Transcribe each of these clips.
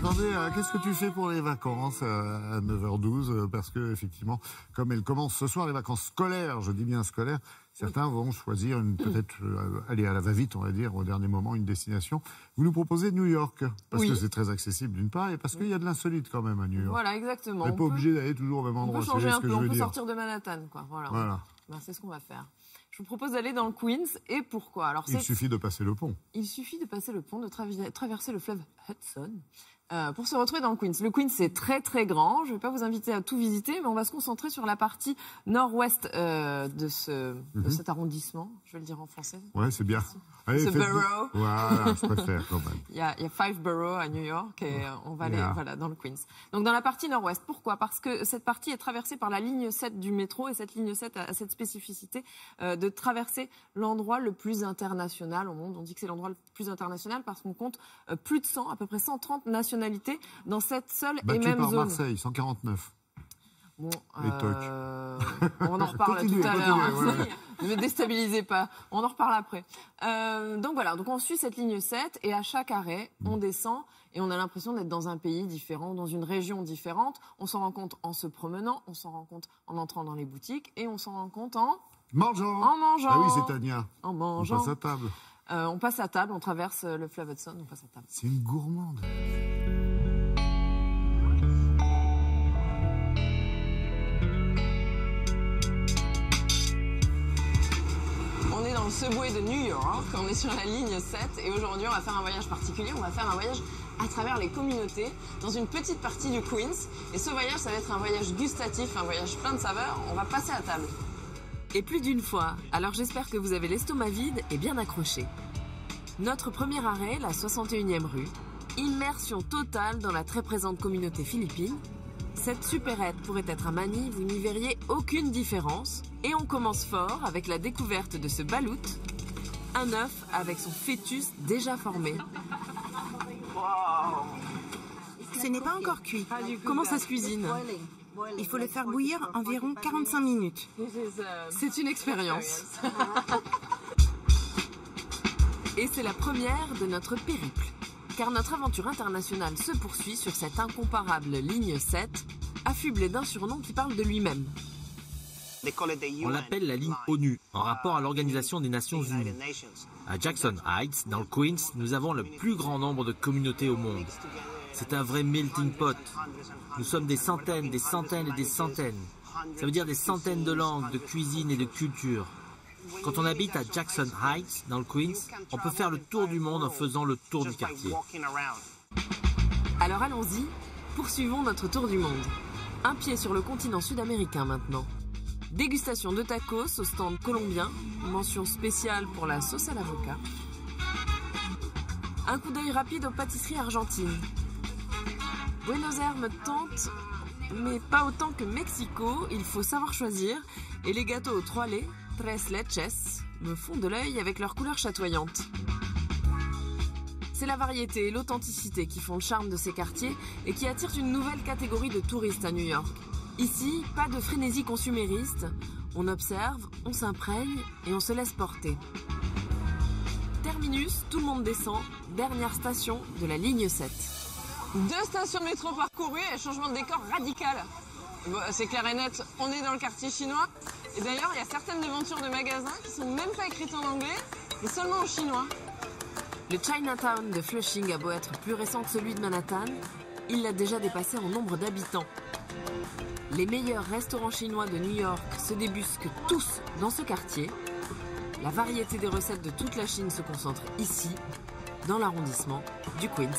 attendez, qu'est-ce que tu fais pour les vacances à 9h12? Parce que, effectivement, comme elles commencent ce soir, les vacances scolaires, je dis bien scolaires, certains vont choisir peut-être aller à la va-vite, on va dire, au dernier moment, une destination. Vous nous proposez New York, parce que c'est très accessible d'une part, et parce qu'il y a de l'insolite quand même à New York. Voilà, exactement. On n'est pas obligé d'aller toujours au même endroit. On peut changer un peu, on peut sortir de Manhattan, quoi. Voilà. Ben, c'est ce qu'on va faire. Je vous propose d'aller dans le Queens. Et pourquoi? Alors, il suffit de passer le pont. Il suffit de passer le pont, de traverser le fleuve Hudson pour se retrouver dans le Queens. Le Queens, c'est très très grand. Je ne vais pas vous inviter à tout visiter, mais on va se concentrer sur la partie nord-ouest de cet arrondissement. Je vais le dire en français. Ouais, c'est bien. Allez, ce borough. Voilà, je préfère quand même. Il y a 5 boroughs à New York et on va aller dans le Queens. Donc dans la partie nord-ouest. Pourquoi? Parce que cette partie est traversée par la ligne 7 du métro et cette ligne 7 a cette spécificité de traverser l'endroit le plus international au monde. On dit que c'est l'endroit le plus international parce qu'on compte plus de 100, à peu près 130 nationalités dans cette seule et même par zone. Marseille, 149. Bon, on en reparle tout à l'heure. Ouais. Ne me déstabilisez pas. On en reparle après. Donc voilà, donc on suit cette ligne 7 et à chaque arrêt, on descend et on a l'impression d'être dans un pays différent, dans une région différente. On s'en rend compte en se promenant, on s'en rend compte en entrant dans les boutiques et on s'en rend compte en mangeant. Ah oui, c'est Tania. En mangeant. On passe à table. On passe à table, on traverse le fleuve Hudson, on passe à table. C'est une gourmande. On est dans le subway de New York, on est sur la ligne 7 et aujourd'hui on va faire un voyage particulier, on va faire un voyage à travers les communautés dans une petite partie du Queens et ce voyage ça va être un voyage gustatif, un voyage plein de saveurs, on va passer à table. Et plus d'une fois, alors j'espère que vous avez l'estomac vide et bien accroché. Notre premier arrêt, la 61e rue, immersion totale dans la très présente communauté philippine. Cette supérette pourrait être à Manille, vous n'y verriez aucune différence. Et on commence fort avec la découverte de ce balout, un œuf avec son fœtus déjà formé. Ce n'est pas encore cuit. Comment ça se cuisine? Il faut le faire bouillir environ 45 minutes. C'est une expérience. Et c'est la première de notre périple. Car notre aventure internationale se poursuit sur cette incomparable ligne 7, affublée d'un surnom qui parle de lui-même. On l'appelle la ligne ONU, en rapport à l'Organisation des Nations Unies. À Jackson Heights, dans le Queens, nous avons le plus grand nombre de communautés au monde. C'est un vrai melting pot. Nous sommes des centaines et des centaines. Ça veut dire des centaines de langues, de cuisines et de cultures. Quand on habite à Jackson Heights, dans le Queens, on peut faire le tour du monde en faisant le tour du quartier. Alors allons-y, poursuivons notre tour du monde. Un pied sur le continent sud-américain maintenant. Dégustation de tacos au stand colombien, mention spéciale pour la sauce à l'avocat. Un coup d'œil rapide aux pâtisseries argentines. Buenos Aires me tente, mais pas autant que Mexico, il faut savoir choisir. Et les gâteaux aux 3 laits, tres leches, me font de l'œil avec leurs couleurs chatoyantes. C'est la variété et l'authenticité qui font le charme de ces quartiers et qui attirent une nouvelle catégorie de touristes à New York. Ici, pas de frénésie consumériste, on observe, on s'imprègne et on se laisse porter. Terminus, tout le monde descend, dernière station de la ligne 7. 2 stations de métro parcourues et changement de décor radical. Bon, c'est clair et net, on est dans le quartier chinois. Et d'ailleurs, il y a certaines devantures de magasins qui sont même pas écrites en anglais, mais seulement en chinois. Le Chinatown de Flushing a beau être plus récent que celui de Manhattan, il l'a déjà dépassé en nombre d'habitants. Les meilleurs restaurants chinois de New York se débusquent tous dans ce quartier. La variété des recettes de toute la Chine se concentre ici, dans l'arrondissement du Queens.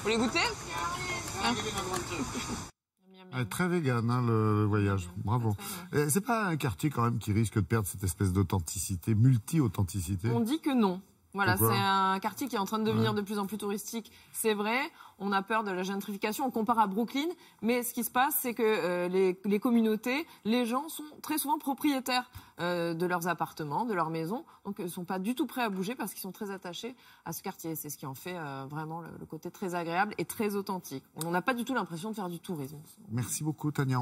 Vous voulez goûter? Très vegan, hein, le voyage. Bravo. C'est pas un quartier quand même qui risque de perdre cette espèce d'authenticité, multi-authenticité? On dit que non. Voilà, Pourquoi? c'est un quartier qui est en train de devenir de plus en plus touristique. C'est vrai, on a peur de la gentrification, on compare à Brooklyn, mais ce qui se passe, c'est que les communautés, les gens sont très souvent propriétaires de leurs appartements, de leurs maisons, donc ils ne sont pas du tout prêts à bouger parce qu'ils sont très attachés à ce quartier. C'est ce qui en fait vraiment le côté très agréable et très authentique. On n'a pas du tout l'impression de faire du tourisme. Merci beaucoup, Tania.